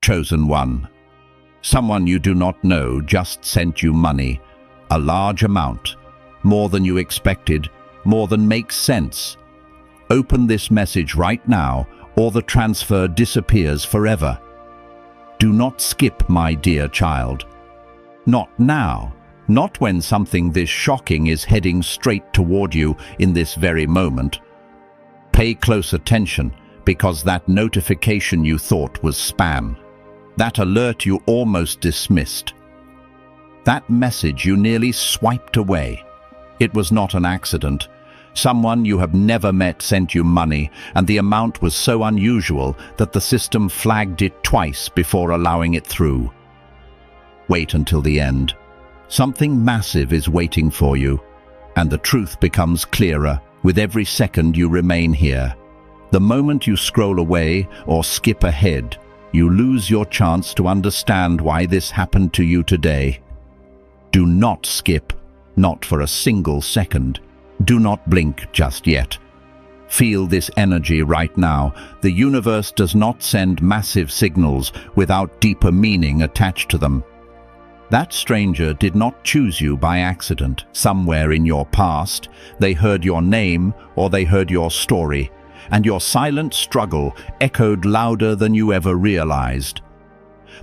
Chosen one. Someone you do not know just sent you money, a large amount, more than you expected, more than makes sense. Open this message right now, or the transfer disappears forever. Do not skip, my dear child. Not now. Not when something this shocking is heading straight toward you in this very moment. Pay close attention, because that notification you thought was spam, that alert you almost dismissed, that message you nearly swiped away, it was not an accident. Someone you have never met sent you money, and the amount was so unusual that the system flagged it twice before allowing it through. Wait until the end. Something massive is waiting for you, and the truth becomes clearer with every second you remain here. The moment you scroll away or skip ahead, you lose your chance to understand why this happened to you today. Do not skip, not for a single second. Do not blink just yet. Feel this energy right now. The universe does not send massive signals without deeper meaning attached to them. That stranger did not choose you by accident. Somewhere in your past, they heard your name or they heard your story, and your silent struggle echoed louder than you ever realized.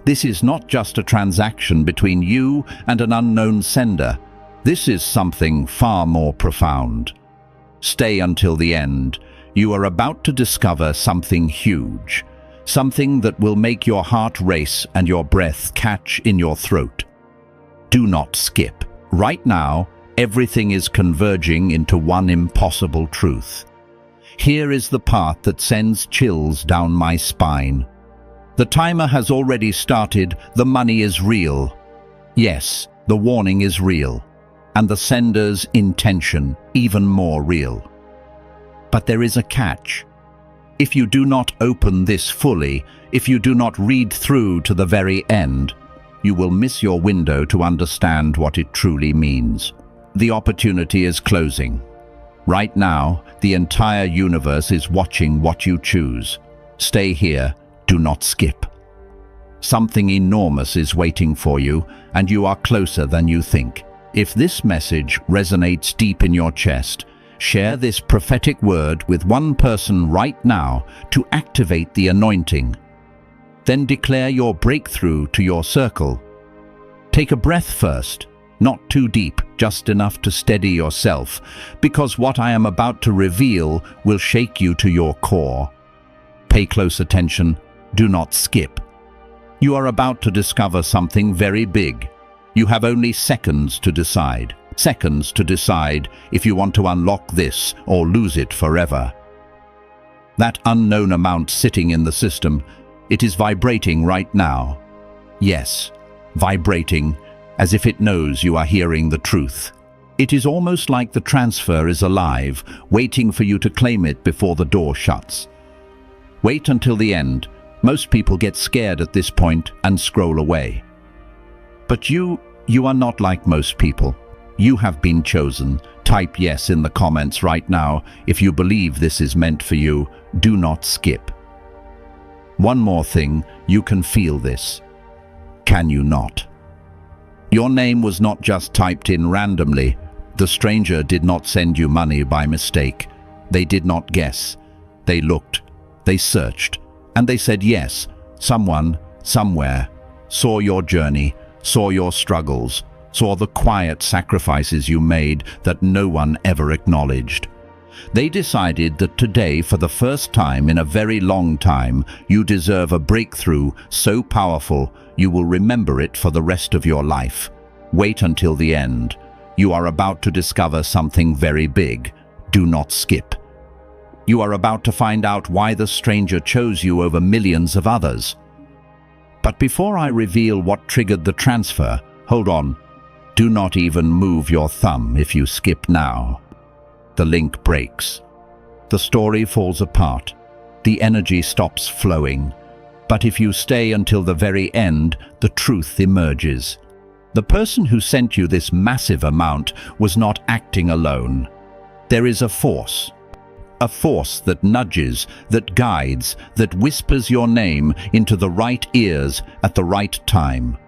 This is not just a transaction between you and an unknown sender. This is something far more profound. Stay until the end. You are about to discover something huge, something that will make your heart race and your breath catch in your throat. Do not skip. Right now, everything is converging into one impossible truth. Here is the part that sends chills down my spine. The timer has already started. The money is real. Yes, the warning is real. And the sender's intention even more real. But there is a catch. If you do not open this fully, if you do not read through to the very end, you will miss your window to understand what it truly means. The opportunity is closing. Right now, the entire universe is watching what you choose. Stay here, do not skip. Something enormous is waiting for you, and you are closer than you think. If this message resonates deep in your chest, share this prophetic word with one person right now to activate the anointing. Then declare your breakthrough to your circle. Take a breath first, not too deep, just enough to steady yourself, because what I am about to reveal will shake you to your core. Pay close attention, do not skip. You are about to discover something very big. You have only seconds to decide. Seconds to decide if you want to unlock this or lose it forever. That unknown amount sitting in the system, it is vibrating right now. Yes, vibrating, as if it knows you are hearing the truth. It is almost like the transfer is alive, waiting for you to claim it before the door shuts. Wait until the end. Most people get scared at this point and scroll away. But you are not like most people. You have been chosen. Type yes in the comments right now if you believe this is meant for you. Do not skip. One more thing, you can feel this. Can you not? Your name was not just typed in randomly. The stranger did not send you money by mistake. They did not guess. They looked, they searched, and they said yes. Someone, somewhere, saw your journey, saw your struggles, saw the quiet sacrifices you made that no one ever acknowledged. They decided that today, for the first time in a very long time, you deserve a breakthrough so powerful you will remember it for the rest of your life. Wait until the end. You are about to discover something very big. Do not skip. You are about to find out why the stranger chose you over millions of others. But before I reveal what triggered the transfer, hold on. Do not even move your thumb if you skip now. The link breaks. The story falls apart. The energy stops flowing. But if you stay until the very end, the truth emerges. The person who sent you this massive amount was not acting alone. There is a force a force that nudges, that guides, that whispers your name into the right ears at the right time.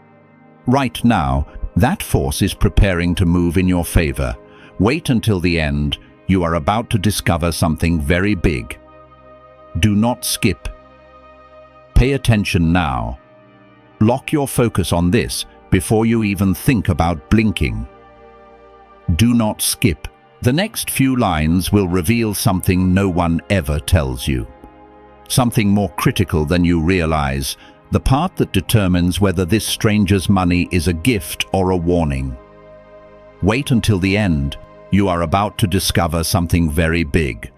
Right now, that force is preparing to move in your favor. Wait until the end. You are about to discover something very big. Do not skip. Pay attention now. Lock your focus on this before you even think about blinking. Do not skip. The next few lines will reveal something no one ever tells you. Something more critical than you realize, the part that determines whether this stranger's money is a gift or a warning. Wait until the end. You are about to discover something very big.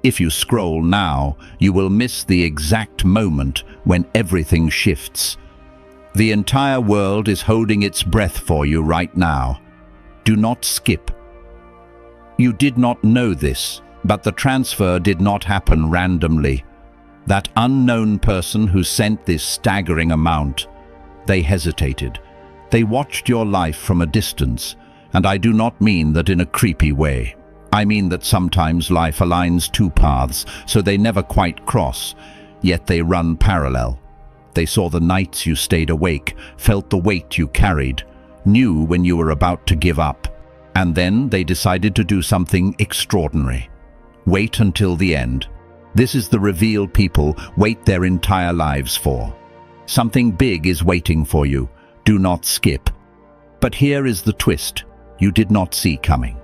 If you scroll now, you will miss the exact moment when everything shifts. The entire world is holding its breath for you right now. Do not skip. You did not know this, but the transfer did not happen randomly. That unknown person who sent this staggering amount, they hesitated. They watched your life from a distance, and I do not mean that in a creepy way. I mean that sometimes life aligns two paths, so they never quite cross, yet they run parallel. They saw the nights you stayed awake, felt the weight you carried, knew when you were about to give up, and then they decided to do something extraordinary. Wait until the end. This is the reveal people wait their entire lives for. Something big is waiting for you. Do not skip. But here is the twist you did not see coming.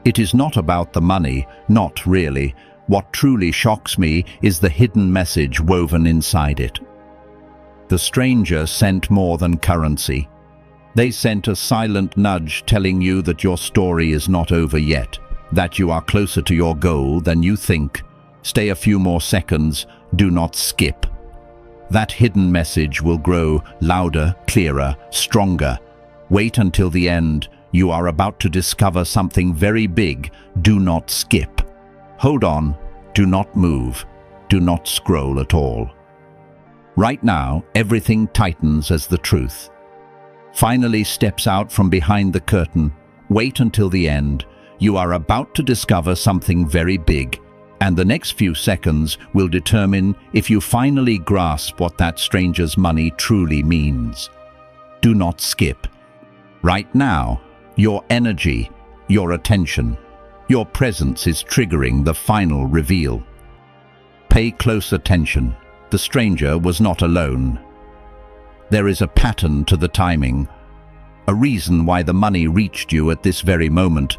It is not about the money, not really. What truly shocks me is the hidden message woven inside it. The stranger sent more than currency. They sent a silent nudge telling you that your story is not over yet, that you are closer to your goal than you think. Stay a few more seconds, do not skip. That hidden message will grow louder, clearer, stronger. Wait until the end. You are about to discover something very big. Do not skip. Hold on. Do not move. Do not scroll at all. Right now, everything tightens as the truth finally steps out from behind the curtain. Wait until the end. You are about to discover something very big, and the next few seconds will determine if you finally grasp what that stranger's money truly means. Do not skip. Right now, your energy, your attention, your presence is triggering the final reveal. Pay close attention. The stranger was not alone. There is a pattern to the timing, a reason why the money reached you at this very moment.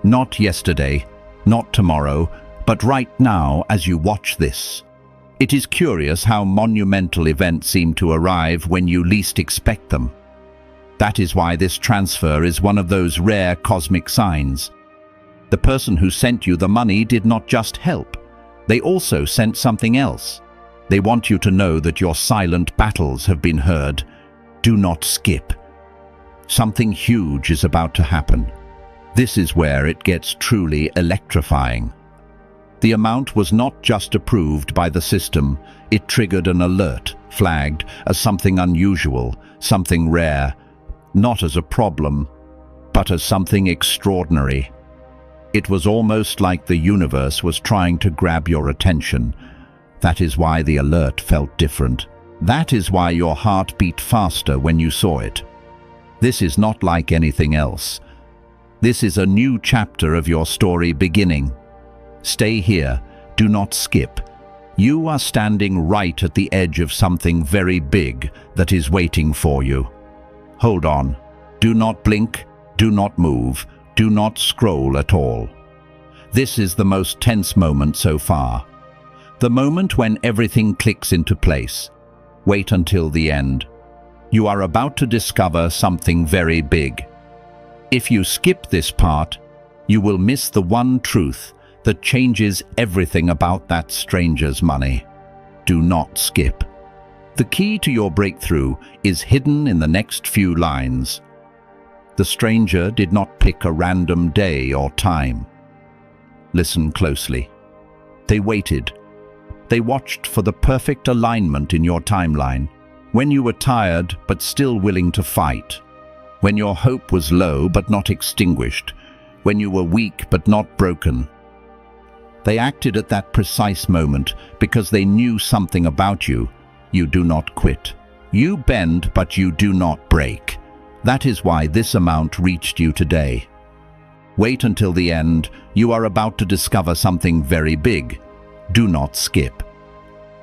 Not yesterday, not tomorrow, but right now as you watch this. It is curious how monumental events seem to arrive when you least expect them. That is why this transfer is one of those rare cosmic signs. The person who sent you the money did not just help. They also sent something else. They want you to know that your silent battles have been heard. Do not skip. Something huge is about to happen. This is where it gets truly electrifying. The amount was not just approved by the system, it triggered an alert, flagged as something unusual, something rare, not as a problem, but as something extraordinary. It was almost like the universe was trying to grab your attention. That is why the alert felt different. That is why your heart beat faster when you saw it. This is not like anything else. This is a new chapter of your story beginning. Stay here. Do not skip. You are standing right at the edge of something very big that is waiting for you. Hold on. Do not blink. Do not move. Do not scroll at all. This is the most tense moment so far. The moment when everything clicks into place. Wait until the end. You are about to discover something very big. If you skip this part, you will miss the one truth that changes everything about that stranger's money. Do not skip. The key to your breakthrough is hidden in the next few lines. The stranger did not pick a random day or time. Listen closely. They waited. They watched for the perfect alignment in your timeline, when you were tired but still willing to fight, when your hope was low but not extinguished, when you were weak but not broken. They acted at that precise moment because they knew something about you. You do not quit. You bend, but you do not break. That is why this amount reached you today. Wait until the end. You are about to discover something very big. Do not skip.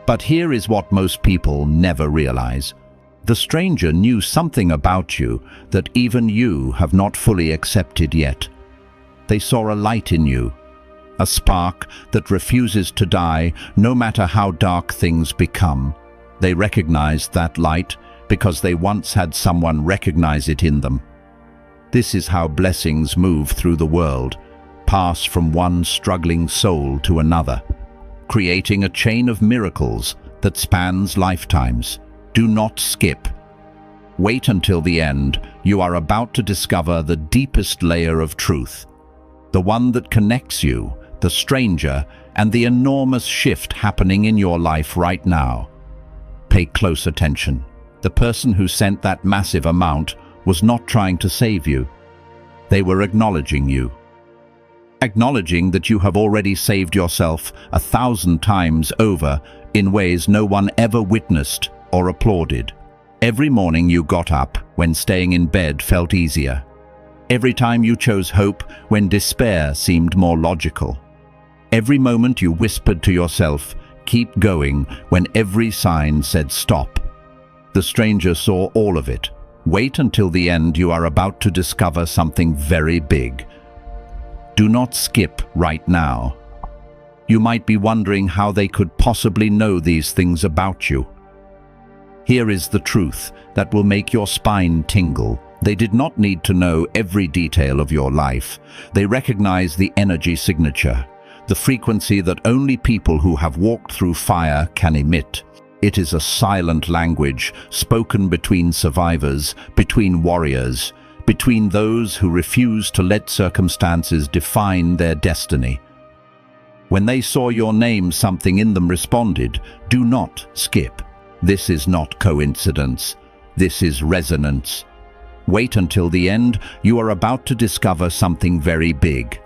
But here is what most people never realize. The stranger knew something about you that even you have not fully accepted yet. They saw a light in you, a spark that refuses to die no matter how dark things become. They recognized that light because they once had someone recognize it in them. This is how blessings move through the world, pass from one struggling soul to another, creating a chain of miracles that spans lifetimes. Do not skip. Wait until the end. You are about to discover the deepest layer of truth, the one that connects you, the stranger, and the enormous shift happening in your life right now. Pay close attention. The person who sent that massive amount was not trying to save you. They were acknowledging you. Acknowledging that you have already saved yourself 1,000 times over in ways no one ever witnessed or applauded. Every morning you got up when staying in bed felt easier. Every time you chose hope when despair seemed more logical. Every moment you whispered to yourself, "Keep going," when every sign said stop. The stranger saw all of it. Wait until the end. You are about to discover something very big. Do not skip right now. You might be wondering how they could possibly know these things about you. Here is the truth that will make your spine tingle. They did not need to know every detail of your life. They recognize the energy signature, the frequency that only people who have walked through fire can emit. It is a silent language spoken between survivors, between warriors, between those who refuse to let circumstances define their destiny. When they saw your name, something in them responded. Do not skip. This is not coincidence. This is resonance. Wait until the end. You are about to discover something very big.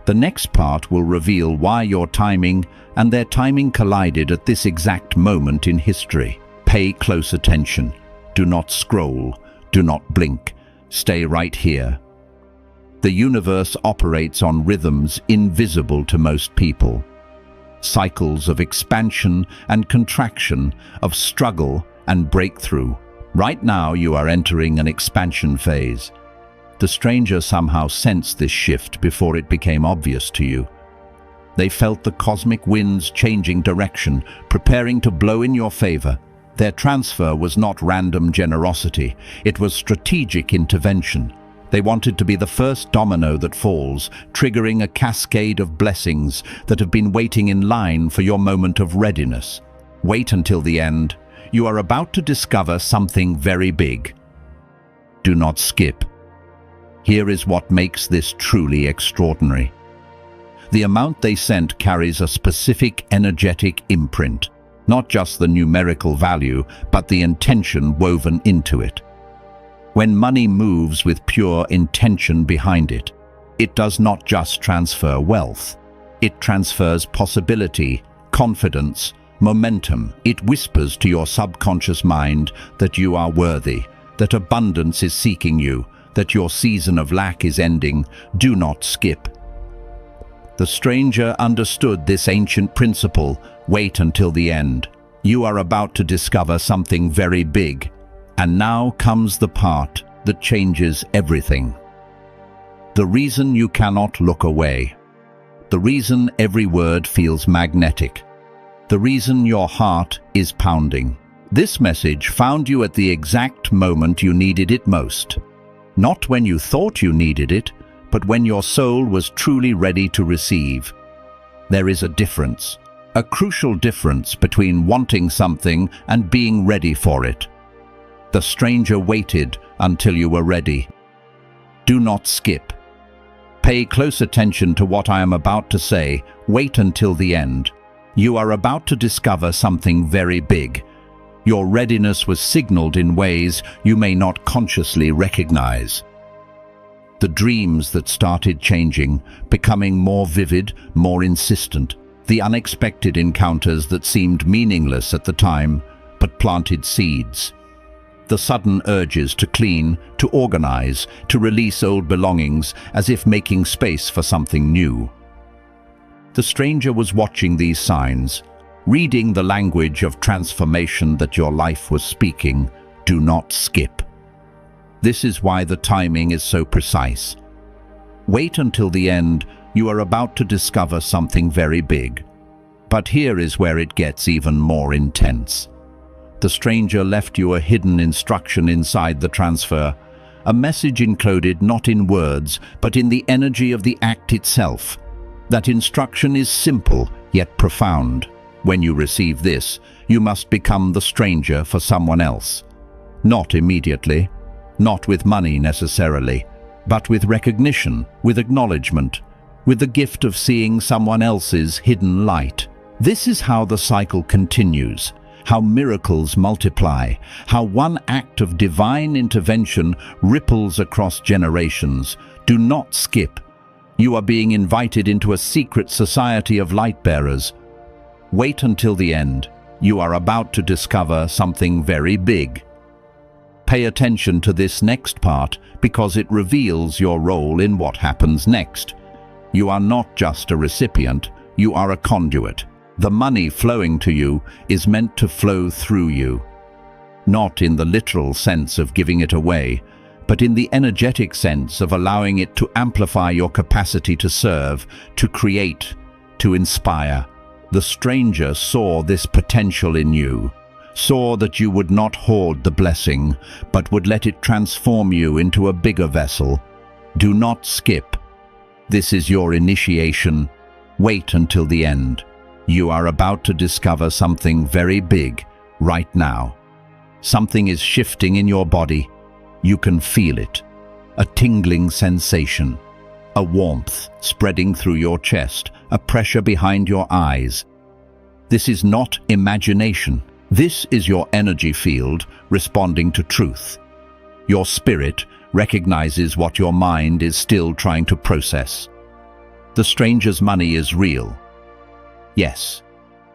The next part will reveal why your timing and their timing collided at this exact moment in history. Pay close attention. Do not scroll. Do not blink. Stay right here. The universe operates on rhythms invisible to most people. Cycles of expansion and contraction, of struggle and breakthrough. Right now you are entering an expansion phase. The stranger somehow sensed this shift before it became obvious to you. They felt the cosmic winds changing direction, preparing to blow in your favor. Their transfer was not random generosity, it was strategic intervention. They wanted to be the first domino that falls, triggering a cascade of blessings that have been waiting in line for your moment of readiness. Wait until the end. You are about to discover something very big. Do not skip. Here is what makes this truly extraordinary. The amount they sent carries a specific energetic imprint, not just the numerical value, but the intention woven into it. When money moves with pure intention behind it, it does not just transfer wealth. It transfers possibility, confidence, momentum. It whispers to your subconscious mind that you are worthy, that abundance is seeking you, that your season of lack is ending. Do not skip. The stranger understood this ancient principle. Wait until the end. You are about to discover something very big. And now comes the part that changes everything. The reason you cannot look away. The reason every word feels magnetic. The reason your heart is pounding. This message found you at the exact moment you needed it most. Not when you thought you needed it, but when your soul was truly ready to receive. There is a difference, a crucial difference between wanting something and being ready for it. The stranger waited until you were ready. Do not skip. Pay close attention to what I am about to say. Wait until the end. You are about to discover something very big. Your readiness was signaled in ways you may not consciously recognize. The dreams that started changing, becoming more vivid, more insistent. The unexpected encounters that seemed meaningless at the time, but planted seeds. The sudden urges to clean, to organize, to release old belongings, as if making space for something new. The stranger was watching these signs, reading the language of transformation that your life was speaking. Do not skip. This is why the timing is so precise. Wait until the end. You are about to discover something very big. But here is where it gets even more intense. The stranger left you a hidden instruction inside the transfer, a message encoded not in words, but in the energy of the act itself. That instruction is simple, yet profound. When you receive this, you must become the stranger for someone else. Not immediately, not with money necessarily, but with recognition, with acknowledgement, with the gift of seeing someone else's hidden light. This is how the cycle continues, how miracles multiply, how one act of divine intervention ripples across generations. Do not skip. You are being invited into a secret society of light bearers. Wait until the end. You are about to discover something very big. Pay attention to this next part because it reveals your role in what happens next. You are not just a recipient, you are a conduit. The money flowing to you is meant to flow through you. Not in the literal sense of giving it away, but in the energetic sense of allowing it to amplify your capacity to serve, to create, to inspire. The stranger saw this potential in you, saw that you would not hoard the blessing, but would let it transform you into a bigger vessel. Do not skip. This is your initiation. Wait until the end. You are about to discover something very big right now. Something is shifting in your body. You can feel it. A tingling sensation. A warmth spreading through your chest. A pressure behind your eyes. This is not imagination. This is your energy field responding to truth. Your spirit recognizes what your mind is still trying to process. The stranger's money is real. Yes,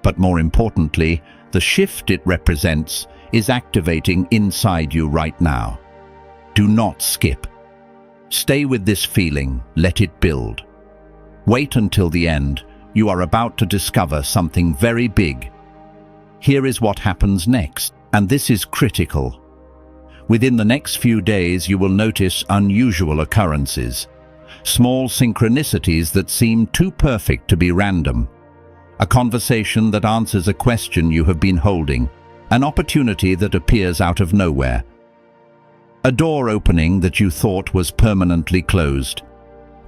but more importantly, the shift it represents is activating inside you right now. Do not skip. Stay with this feeling, let it build. Wait until the end. You are about to discover something very big. Here is what happens next, and this is critical. Within the next few days, you will notice unusual occurrences, small synchronicities that seem too perfect to be random. A conversation that answers a question you have been holding, an opportunity that appears out of nowhere, a door opening that you thought was permanently closed.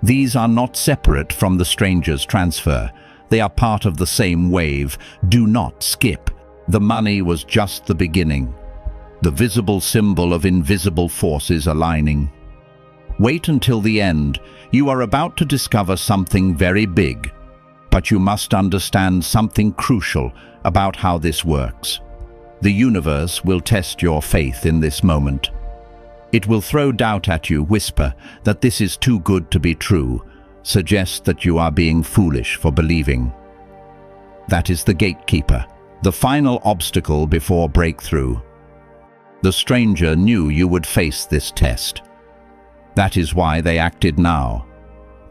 These are not separate from the stranger's transfer. They are part of the same wave. Do not skip. The money was just the beginning, the visible symbol of invisible forces aligning. Wait until the end. You are about to discover something very big, but you must understand something crucial about how this works. The universe will test your faith in this moment. It will throw doubt at you, whisper that this is too good to be true, suggest that you are being foolish for believing. That is the gatekeeper, the final obstacle before breakthrough. The stranger knew you would face this test. That is why they acted now.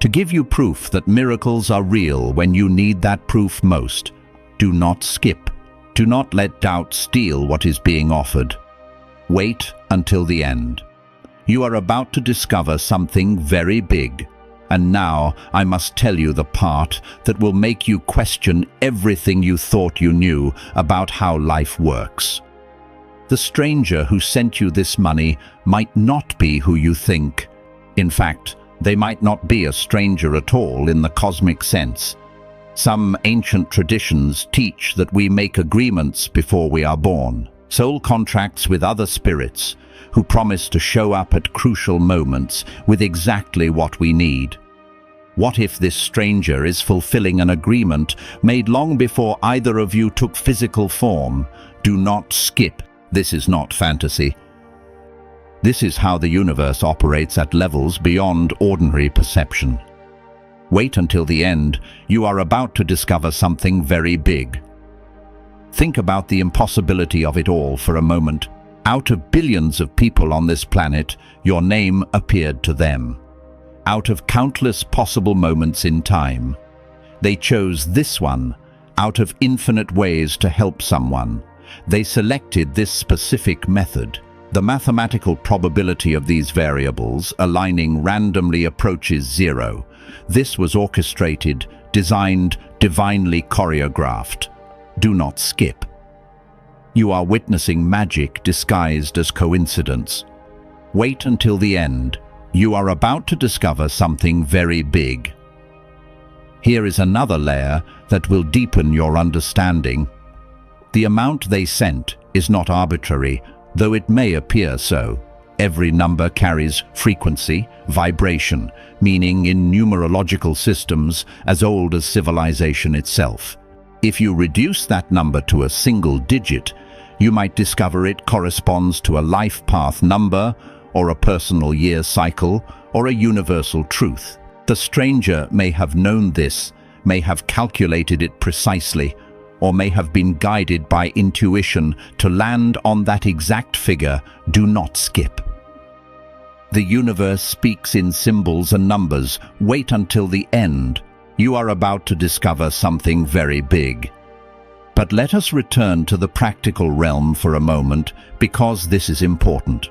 To give you proof that miracles are real when you need that proof most. Do not skip. Do not let doubt steal what is being offered. Wait until the end. You are about to discover something very big. And now I must tell you the part that will make you question everything you thought you knew about how life works. The stranger who sent you this money might not be who you think. In fact, they might not be a stranger at all in the cosmic sense. Some ancient traditions teach that we make agreements before we are born, soul contracts with other spirits who promise to show up at crucial moments with exactly what we need. What if this stranger is fulfilling an agreement made long before either of you took physical form? Do not skip. This is not fantasy. This is how the universe operates at levels beyond ordinary perception. Wait until the end. You are about to discover something very big. Think about the impossibility of it all for a moment. Out of billions of people on this planet, your name appeared to them. Out of countless possible moments in time, they chose this one. Out of infinite ways to help someone, they selected this specific method. The mathematical probability of these variables aligning randomly approaches zero. This was orchestrated, designed, divinely choreographed. Do not skip. You are witnessing magic disguised as coincidence. Wait until the end. You are about to discover something very big. Here is another layer that will deepen your understanding. The amount they sent is not arbitrary, though it may appear so. Every number carries frequency, vibration, meaning in numerological systems as old as civilization itself. If you reduce that number to a single digit, you might discover it corresponds to a life path number, or a personal year cycle, or a universal truth. The stranger may have known this, may have calculated it precisely, or may have been guided by intuition to land on that exact figure. Do not skip. The universe speaks in symbols and numbers. Wait until the end. You are about to discover something very big. But let us return to the practical realm for a moment, because this is important.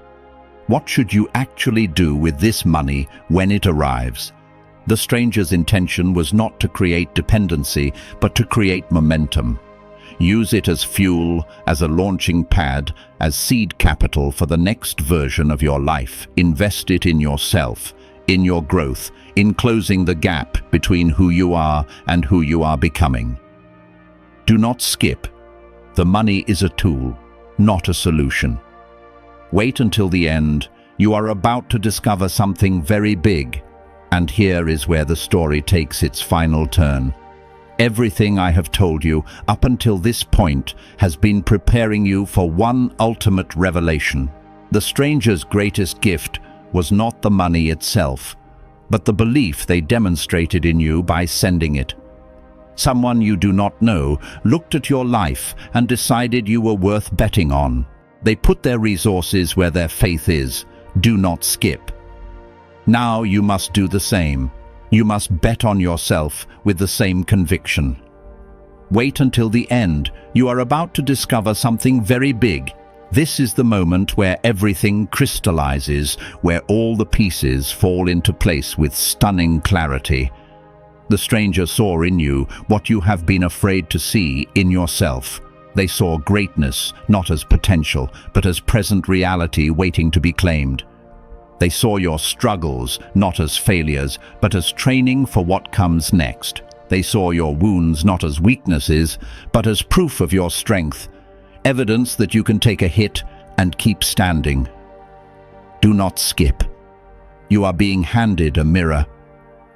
What should you actually do with this money when it arrives? The stranger's intention was not to create dependency, but to create momentum. Use it as fuel, as a launching pad, as seed capital for the next version of your life. Invest it in yourself, in your growth, in closing the gap between who you are and who you are becoming. Do not skip. The money is a tool, not a solution. Wait until the end. You are about to discover something very big. And here is where the story takes its final turn. Everything I have told you up until this point has been preparing you for one ultimate revelation. The stranger's greatest gift was not the money itself, but the belief they demonstrated in you by sending it. Someone you do not know looked at your life and decided you were worth betting on. They put their resources where their faith is. Do not skip. Now you must do the same. You must bet on yourself with the same conviction. Wait until the end. You are about to discover something very big. This is the moment where everything crystallizes, where all the pieces fall into place with stunning clarity. The stranger saw in you what you have been afraid to see in yourself. They saw greatness not as potential, but as present reality waiting to be claimed. They saw your struggles not as failures, but as training for what comes next. They saw your wounds not as weaknesses, but as proof of your strength, evidence that you can take a hit and keep standing. Do not skip. You are being handed a mirror.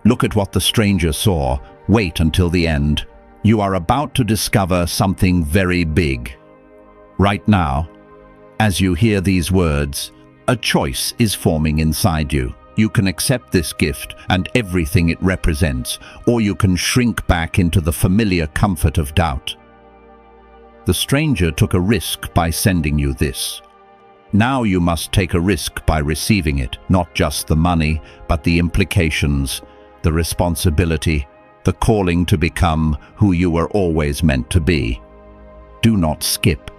Look at what the stranger saw. Wait until the end. You are about to discover something very big. Right now, as you hear these words, a choice is forming inside you. You can accept this gift and everything it represents, or you can shrink back into the familiar comfort of doubt. The stranger took a risk by sending you this. Now you must take a risk by receiving it, not just the money, but the implications, the responsibility, the calling to become who you were always meant to be. Do not skip.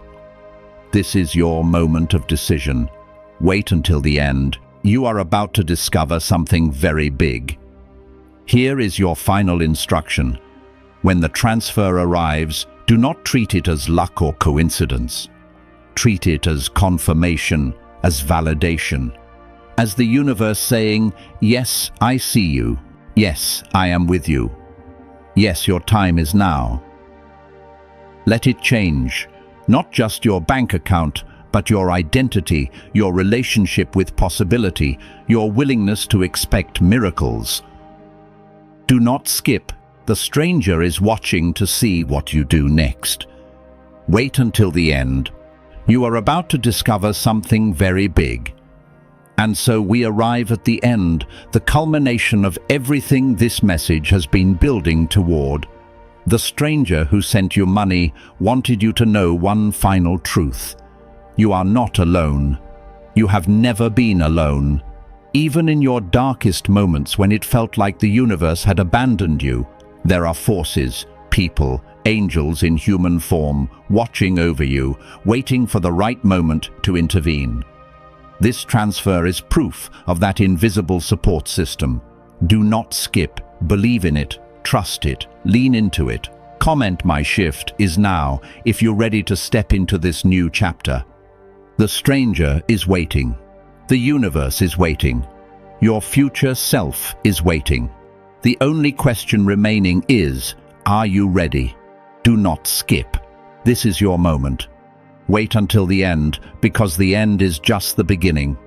This is your moment of decision. Wait until the end. You are about to discover something very big. Here is your final instruction. When the transfer arrives, do not treat it as luck or coincidence. Treat it as confirmation, as validation, as the universe saying, "Yes, I see you. Yes, I am with you. Yes, your time is now." Let it change, not just your bank account, but your identity, your relationship with possibility, your willingness to expect miracles. Do not skip. The stranger is watching to see what you do next. Wait until the end. You are about to discover something very big. And so we arrive at the end, the culmination of everything this message has been building toward. The stranger who sent you money wanted you to know one final truth. You are not alone. You have never been alone. Even in your darkest moments when it felt like the universe had abandoned you, there are forces, people, angels in human form, watching over you, waiting for the right moment to intervene. This transfer is proof of that invisible support system. Do not skip. Believe in it. Trust it. Lean into it. Comment "My shift is now" if you're ready to step into this new chapter. The stranger is waiting. The universe is waiting. Your future self is waiting. The only question remaining is, are you ready? Do not skip. This is your moment. Wait until the end, because the end is just the beginning.